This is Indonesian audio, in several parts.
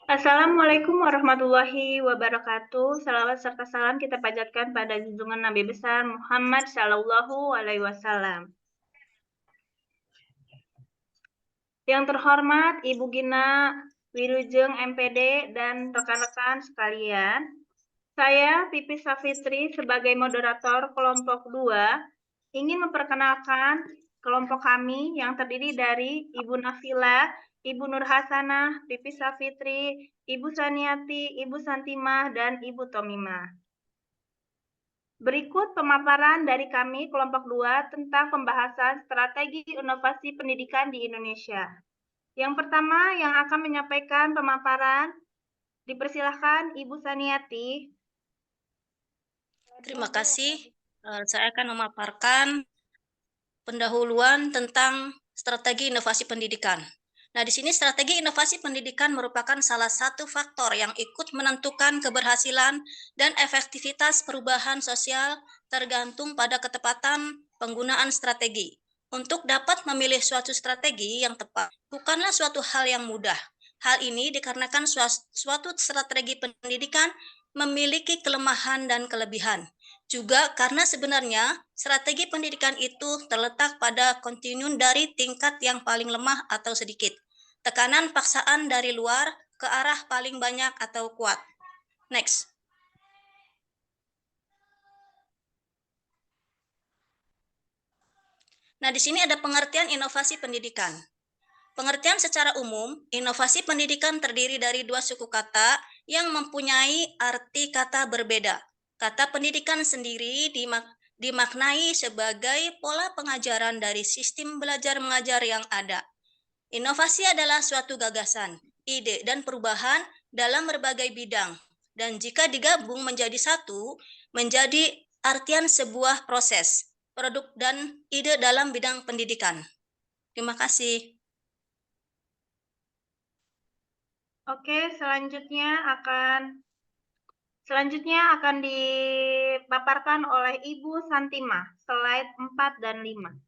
Assalamualaikum warahmatullahi wabarakatuh. Salawat serta salam kita panjatkan pada junjungan Nabi besar Muhammad Shallallahu Alaihi Wasallam. Yang terhormat Ibu Gina Wilujeng MPD dan rekan-rekan sekalian, saya Pipi Safitri sebagai moderator kelompok 2 ingin memperkenalkan kelompok kami yang terdiri dari Ibu Nafila, Ibu Nur Hasanah, Pipi Safitri, Ibu Saniati, Ibu Santimah, dan Ibu Tomimah. Berikut pemaparan dari kami kelompok 2 tentang pembahasan strategi inovasi pendidikan di Indonesia. Yang pertama yang akan menyampaikan pemaparan, dipersilahkan Ibu Saniati. Terima kasih. Saya akan memaparkan pendahuluan tentang strategi inovasi pendidikan. Nah, di sini strategi inovasi pendidikan merupakan salah satu faktor yang ikut menentukan keberhasilan dan efektivitas perubahan sosial tergantung pada ketepatan penggunaan strategi. Untuk dapat memilih suatu strategi yang tepat bukanlah suatu hal yang mudah. Hal ini dikarenakan suatu strategi pendidikan memiliki kelemahan dan kelebihan. Juga karena sebenarnya strategi pendidikan itu terletak pada kontinum dari tingkat yang paling lemah atau sedikit. Tekanan paksaan dari luar ke arah paling banyak atau kuat. Next. Nah, di sini ada pengertian inovasi pendidikan. Pengertian secara umum, inovasi pendidikan terdiri dari dua suku kata yang mempunyai arti kata berbeda. Kata pendidikan sendiri dimaknai sebagai pola pengajaran dari sistem belajar mengajar yang ada. Inovasi adalah suatu gagasan, ide, dan perubahan dalam berbagai bidang. Dan jika digabung menjadi satu, menjadi artian sebuah proses, produk, dan ide dalam bidang pendidikan. Terima kasih. Oke, selanjutnya akan dipaparkan oleh Ibu Santimah, slide 4 dan 5.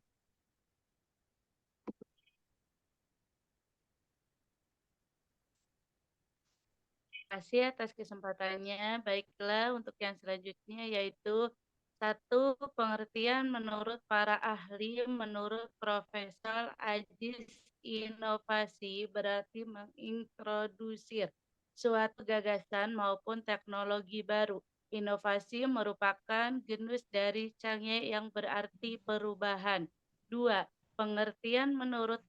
Terima kasih atas kesempatannya. Baiklah, untuk yang selanjutnya yaitu satu, pengertian menurut para ahli. Menurut Profesor Ajis, inovasi berarti mengintrodusir suatu gagasan maupun teknologi baru. Inovasi merupakan genus dari canggih yang berarti perubahan. Dua, pengertian menurut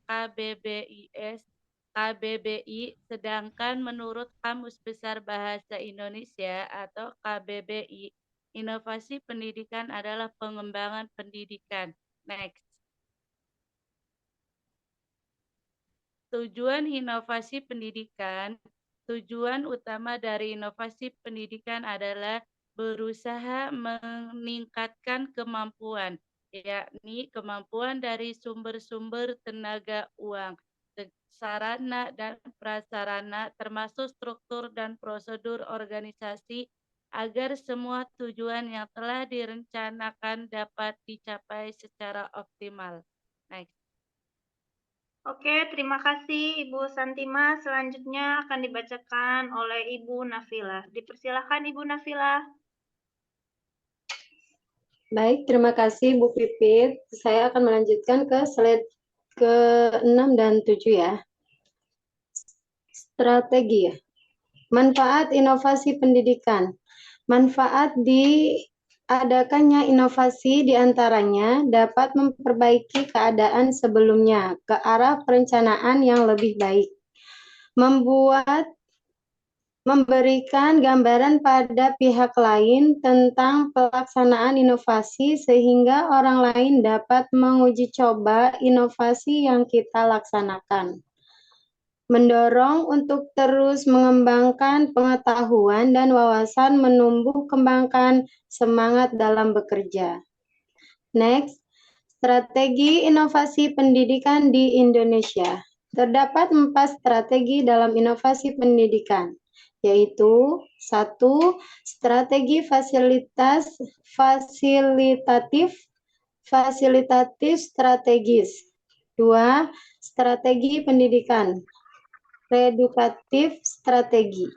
KBBI, sedangkan menurut Kamus Besar Bahasa Indonesia atau KBBI, inovasi pendidikan adalah pengembangan pendidikan. Next. Tujuan inovasi pendidikan. Tujuan utama dari inovasi pendidikan adalah berusaha meningkatkan kemampuan, yakni kemampuan dari sumber-sumber tenaga uang, sarana dan prasarana, termasuk struktur dan prosedur organisasi, agar semua tujuan yang telah direncanakan dapat dicapai secara optimal. Next. Oke, terima kasih Ibu Santima. Selanjutnya akan dibacakan oleh Ibu Nafila. Dipersilakan Ibu Nafila. Baik, terima kasih Bu Pipit. Saya akan melanjutkan ke slide ke-6 dan 7 ya. Strategi ya. Manfaat inovasi pendidikan. Manfaat diadakannya inovasi diantaranya dapat memperbaiki keadaan sebelumnya ke arah perencanaan yang lebih baik. Memberikan gambaran pada pihak lain tentang pelaksanaan inovasi sehingga orang lain dapat menguji coba inovasi yang kita laksanakan. Mendorong untuk terus mengembangkan pengetahuan dan wawasan, menumbuh kembangkan semangat dalam bekerja. Next, strategi inovasi pendidikan di Indonesia. Terdapat 4 strategi dalam inovasi pendidikan, yaitu 1. Strategi fasilitatif strategis. 2. Strategi pendidikan. reedukatif strategi.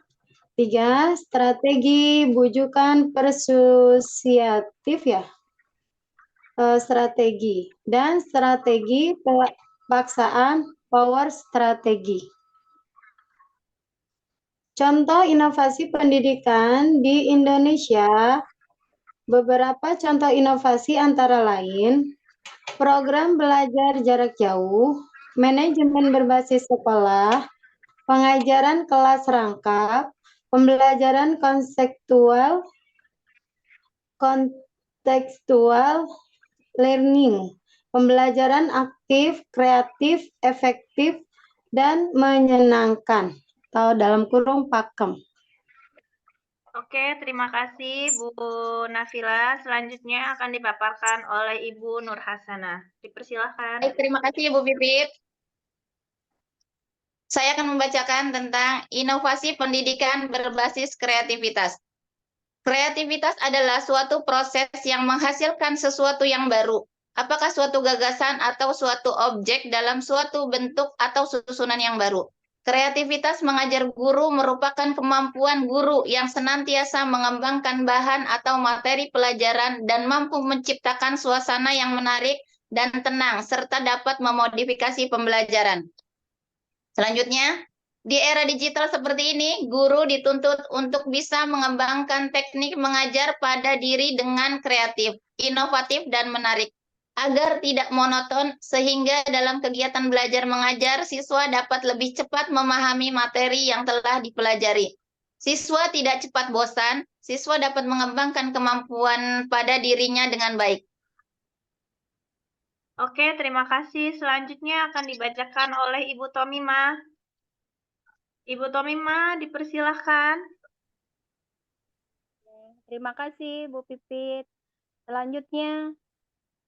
3. Strategi bujukan persuasiatif ya. Strategi. Dan strategi paksaan power strategi. Contoh inovasi pendidikan di Indonesia. Beberapa contoh inovasi antara lain program belajar jarak jauh, manajemen berbasis sekolah, pengajaran kelas rangkap, pembelajaran kontekstual learning, pembelajaran aktif, kreatif, efektif, dan menyenangkan, atau dalam kurung pakem. Oke, terima kasih Bu Nafila. Selanjutnya akan dipaparkan oleh Ibu Nur Hasanah. Dipersilahkan. Baik, terima kasih Bu Pipit. Saya akan membacakan tentang inovasi pendidikan berbasis kreativitas. Kreativitas adalah suatu proses yang menghasilkan sesuatu yang baru. Apakah suatu gagasan atau suatu objek dalam suatu bentuk atau susunan yang baru. Kreativitas mengajar guru merupakan kemampuan guru yang senantiasa mengembangkan bahan atau materi pelajaran dan mampu menciptakan suasana yang menarik dan tenang, serta dapat memodifikasi pembelajaran. Selanjutnya, di era digital seperti ini, guru dituntut untuk bisa mengembangkan teknik mengajar pada diri dengan kreatif, inovatif, dan menarik, agar tidak monoton, sehingga dalam kegiatan belajar mengajar, siswa dapat lebih cepat memahami materi yang telah dipelajari. Siswa tidak cepat bosan, siswa dapat mengembangkan kemampuan pada dirinya dengan baik. Oke, terima kasih. Selanjutnya akan dibacakan oleh Ibu Tomima. Ibu Tomima, dipersilahkan. Terima kasih Bu Pipit. Selanjutnya,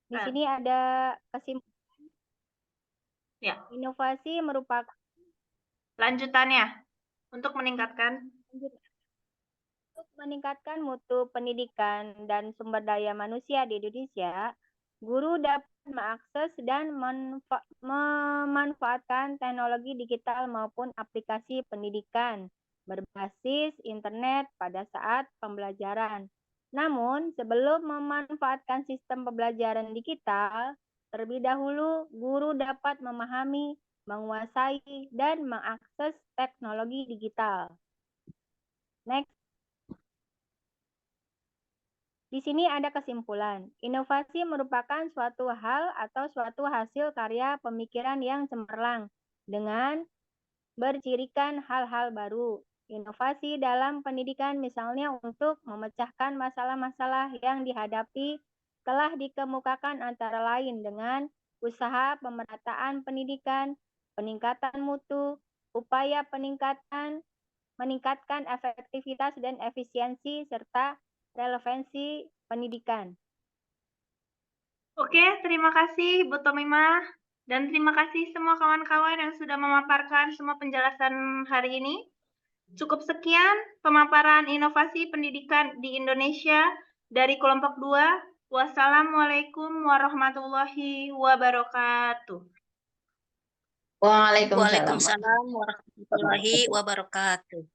di sini ada kesimpulan. Ya. Inovasi merupakan Lanjutannya, untuk meningkatkan mutu pendidikan dan sumber daya manusia di Indonesia, guru dapat mengakses dan memanfaatkan teknologi digital maupun aplikasi pendidikan berbasis internet pada saat pembelajaran. Namun, sebelum memanfaatkan sistem pembelajaran digital, terlebih dahulu guru dapat memahami, menguasai, dan mengakses teknologi digital. Next. Di sini ada kesimpulan. Inovasi merupakan suatu hal atau suatu hasil karya pemikiran yang cemerlang dengan bercirikan hal-hal baru. Inovasi dalam pendidikan misalnya untuk memecahkan masalah-masalah yang dihadapi telah dikemukakan antara lain dengan usaha pemerataan pendidikan, peningkatan mutu, upaya meningkatkan efektivitas dan efisiensi serta relevansi pendidikan. Oke, terima kasih Bu Tomima. Dan terima kasih semua kawan-kawan yang sudah memaparkan semua penjelasan hari ini. Cukup sekian pemaparan inovasi pendidikan di Indonesia dari kelompok 2. Wassalamualaikum warahmatullahi wabarakatuh. Waalaikumsalam. Waalaikumsalam warahmatullahi wabarakatuh.